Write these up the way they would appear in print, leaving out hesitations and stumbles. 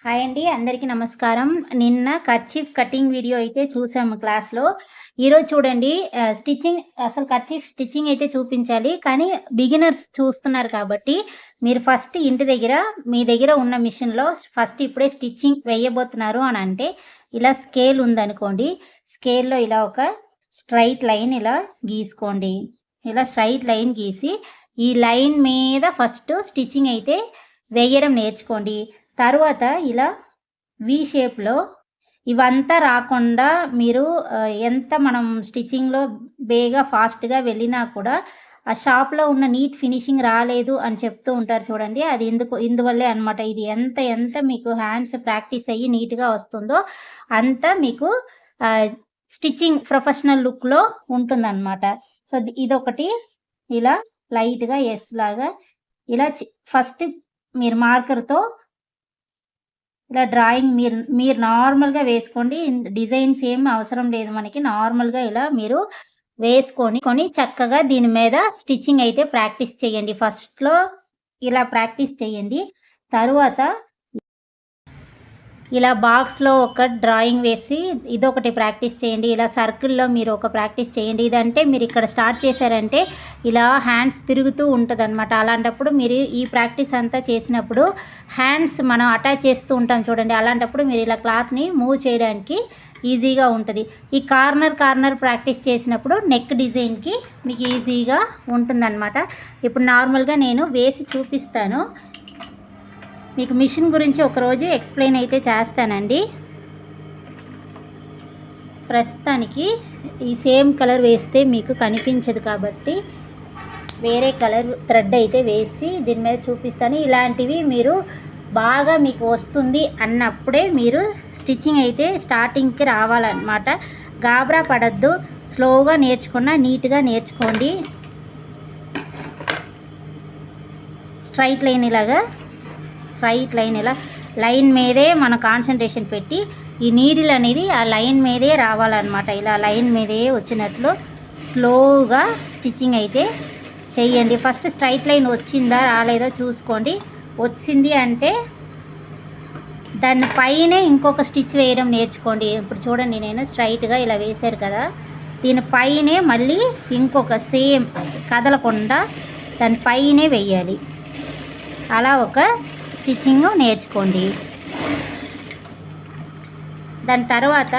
Hi అండి. అందరికీ నమస్కారం. నిన్న కర్చీఫ్ కటింగ్ వీడియో అయితే చూసాము క్లాస్‌లో. ఈరోజు చూడండి స్టిచ్చింగ్ అసలు కర్చీఫ్ స్టిచ్చింగ్ అయితే చూపించాలి. కానీ బిగినర్స్ చూస్తున్నారు కాబట్టి మీరు ఫస్ట్ ఇంటి దగ్గర మీ దగ్గర ఉన్న మిషన్‌లో ఫస్ట్ ఇప్పుడే స్టిచ్చింగ్ వేయబోతున్నారు అని అంటే ఇలా స్కేల్ ఉందనుకోండి. స్కేల్‌లో ఇలా ఒక స్ట్రెయిట్ లైన్ ఇలా గీసుకోండి. ఇలా స్ట్రెయిట్ లైన్ గీసి ఈ లైన్ మీద ఫస్ట్ స్టిచ్చింగ్ అయితే వేయడం నేర్చుకోండి. తరువాత ఇలా వి షేప్‌లో ఇవంతా రాకుండా మీరు ఎంత మనం స్టిచ్చింగ్‌లో ఫాస్ట్‌గా వెళ్ళినా కూడా ఆ షాప్‌లో ఉన్న నీట్ ఫినిషింగ్ రాలేదు అని చెప్తూ ఉంటారు చూడండి. అది ఇందువల్లే అనమాట. ఇది ఎంత ఎంత మీకు హ్యాండ్స్ ప్రాక్టీస్ అయ్యి నీట్‌గా వస్తుందో అంత మీకు ఆహ్, స్టిచ్చింగ్ ప్రొఫెషనల్ లుక్‌లో ఉంటుందనమాట. సో, ఇదొకటి ఇలా లైట్‌గా ఎస్ లాగా ఇలా ఫస్ట్ మీరు మార్కర్‌తో ఇలా డ్రాయింగ్ మీరు నార్మల్‌గా వేసుకోండి. డిజైన్స్ ఏం అవసరం లేదు మనకి. నార్మల్‌గా ఇలా మీరు వేసుకొని చక్కగా దీని మీద స్టిచ్చింగ్ అయితే ప్రాక్టీస్ చేయండి. ఫస్ట్‌లో ఇలా ప్రాక్టీస్ చేయండి. తరువాత ఇలా బాక్స్‌లో ఒక డ్రాయింగ్ వేసి ఇదొకటి ప్రాక్టీస్ చేయండి. ఇలా సర్కిల్‌లో మీరు ఒక ప్రాక్టీస్ చేయండి. ఇదంటే మీరు ఇక్కడ స్టార్ట్ చేశారంటే ఇలా హ్యాండ్స్ తిరుగుతూ ఉంటదనమాట. అలాంటప్పుడు మీరు ఈ ప్రాక్టీస్ అంతా చేసినప్పుడు హ్యాండ్స్ మనం అటాచ్ చేస్తూ ఉంటాం చూడండి. అలాంటప్పుడు మీరు ఇలా క్లాత్‌ని మూవ్ చేయడానికి ఈజీగా ఉంటది. ఈ కార్నర్ ప్రాక్టీస్ చేసినప్పుడు నెక్ డిజైన్‌కి మీకు ఈజీగా ఉంటుందన్నమాట. ఇప్పుడు నార్మల్‌గా నేను వేసి చూపిస్తాను. మీకు మిషన్ గురించి ఒకరోజు ఎక్స్ప్లెయిన్ అయితే చేస్తానండి. ప్రస్తుతానికి ఈ సేమ్ కలర్ వేస్తే మీకు కనిపించదు కాబట్టి వేరే కలర్ థ్రెడ్ అయితే వేసి దీని మీద చూపిస్తాను. ఇలాంటివి మీరు బాగా మీకు వస్తుంది అన్నప్పుడే మీరు స్టిచ్చింగ్ అయితే స్టార్టింగ్కి రావాలన్నమాట. గాబరా పడద్దు. స్లోగా నేర్చుకున్నా నీట్గా నేర్చుకోండి. స్ట్రైట్ లైన్ ఇలా లైన్ మీదే మన కాన్సంట్రేషన్ పెట్టి ఈ నీడిల్ అనేది ఆ లైన్ మీదే రావాలన్నమాట. ఇలా లైన్ మీదే వచ్చినట్లు స్లోగా స్టిచ్చింగ్ అయితే చేయండి. ఫస్ట్ స్ట్రైట్ లైన్ వచ్చిందా రాలేదా చూసుకోండి. వచ్చింది అంటే దాని పైనే ఇంకొక స్టిచ్ వేయడం నేర్చుకోండి. ఇప్పుడు చూడండి నేను స్ట్రైట్గా ఇలా వేశారు కదా, దీనిపైనే మళ్ళీ ఇంకొక సేమ్ కదలకుండా దానిపైనే వేయాలి. అలా ఒక స్టిచ్చింగ్ నేర్చుకోండి. దాని తర్వాత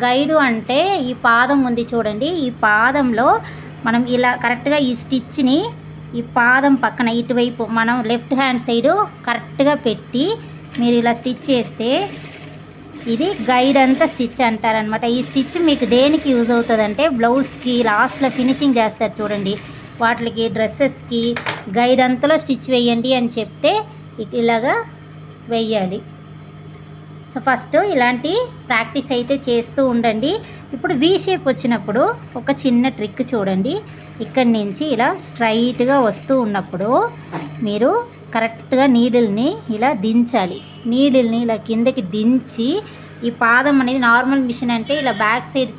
గైడు అంటే ఈ పాదం ఉంది చూడండి. ఈ పాదంలో మనం ఇలా కరెక్ట్గా ఈ స్టిచ్ని ఈ పాదం పక్కన ఇటువైపు మనం లెఫ్ట్ హ్యాండ్ సైడు కరెక్ట్గా పెట్టి మీరు ఇలా స్టిచ్ చేస్తే ఇది గైడ్ అంతా స్టిచ్ అంటారనమాట. ఈ స్టిచ్ మీకు దేనికి యూజ్ అవుతుందంటే బ్లౌజ్కి లాస్ట్లో ఫినిషింగ్ చేస్తారు చూడండి, వాటికి డ్రెస్సెస్కి గైడ్ అంతలో స్టిచ్ వేయండి అని చెప్తే ఇలాగా వేయాలి. సో ఫస్ట్ ఇలాంటి ప్రాక్టీస్ అయితే చేస్తూ ఉండండి. ఇప్పుడు వి షేప్ వచ్చినప్పుడు ఒక చిన్న ట్రిక్ చూడండి. ఇక్కడి నుంచి ఇలా స్ట్రైట్గా వస్తూ ఉన్నప్పుడు మీరు కరెక్ట్గా నీడిల్ని ఇలా దించాలి. నీడిల్ని ఇలా కిందకి దించి ఈ పాదం అనేది నార్మల్ మిషన్ అంటే ఇలా బ్యాక్ సైడ్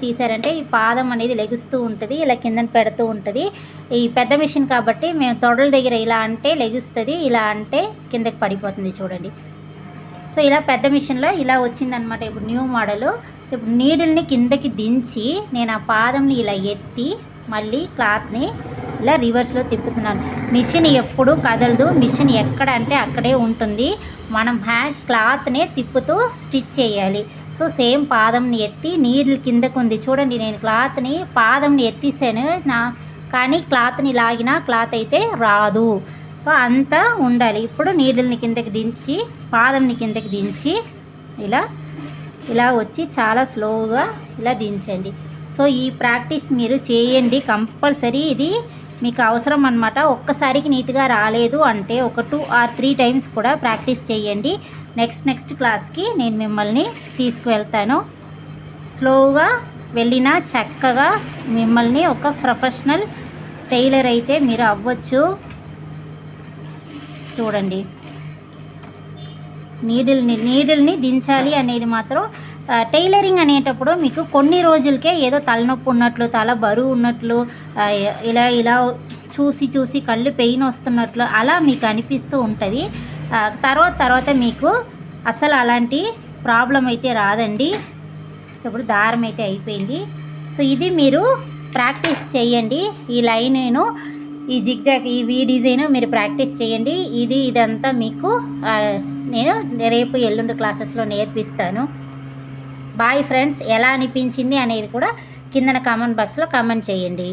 తీసారంటే ఈ పాదం అనేది లెగుస్తూ ఉంటుంది, ఇలా కిందన పెడుతూ ఉంటుంది. ఈ పెద్ద మిషన్ కాబట్టి మేము తొడల దగ్గర ఇలా అంటే లెగుస్తుంది, ఇలా అంటే కిందకి పడిపోతుంది చూడండి. సో ఇలా పెద్ద మిషన్లో ఇలా వచ్చిందనమాట. ఇప్పుడు న్యూ మోడలు. ఇప్పుడు నీడిల్ని కిందకి దించి నేను ఆ పాదంని ఇలా ఎత్తి మళ్ళీ క్లాత్ని ఇలా రివర్స్లో తిప్పుతున్నాను. మిషన్ ఎప్పుడు కదలదు. మిషన్ ఎక్కడ అంటే అక్కడే ఉంటుంది. మనం క్లాత్నే తిప్పుతూ స్టిచ్ చేయాలి. సో సేమ్ పాదంని ఎత్తి నీడిల్ కిందకు ఉంది చూడండి. నేను పాదంని ఎత్తిసాను కానీ క్లాత్ని లాగినా క్లాత్ అయితే రాదు. సో అంతా ఉండాలి. ఇప్పుడు నీడిల్ని కిందకి దించి పాదంని కిందకి దించి ఇలా వచ్చి చాలా స్లోగా ఇలా దించండి. సో ఈ ప్రాక్టీస్ మీరు చేయండి కంపల్సరీ. ఇది మీకు అవసరం అన్నమాట. ఒక్కసారికి నీట్గా రాలేదు అంటే ఒక 2 or 3 టైమ్స్ కూడా ప్రాక్టీస్ చేయండి. నెక్స్ట్ క్లాస్కి నేను మిమ్మల్ని తీసుకువెళ్తాను. స్లోగా వెళ్ళినా చక్కగా మిమ్మల్ని ఒక ప్రొఫెషనల్ టైలర్ అయితే మీరు అవ్వచ్చు. చూడండి నీడిల్ని దించాలి అనేది మాత్రం టైలరింగ్ అనేటప్పుడు మీకు కొన్ని రోజులకే ఏదో తలనొప్పి ఉన్నట్లు, తల బరువు ఉన్నట్లు ఇలా చూసి చూసి కళ్ళు పెయిన్ వస్తున్నట్లు అలా మీకు అనిపిస్తూ ఉంటుంది. తర్వాత మీకు అసలు అలాంటి ప్రాబ్లం అయితే రాదండి. సో ఇప్పుడు దారం అయితే అయిపోయింది. సో ఇది మీరు ప్రాక్టీస్ చేయండి. ఈ లైన్ ఈ జిగ్జాగ్ ఈ డిజైన్ మీరు ప్రాక్టీస్ చేయండి. ఇదంతా మీకు నేను రేపు ఎల్లుండి క్లాసెస్లో నేర్పిస్తాను. Bye friends. ఎలా అనిపించింది అనేది కూడా కిందన కామెంట్ బాక్స్లో కామెంట్ చేయండి.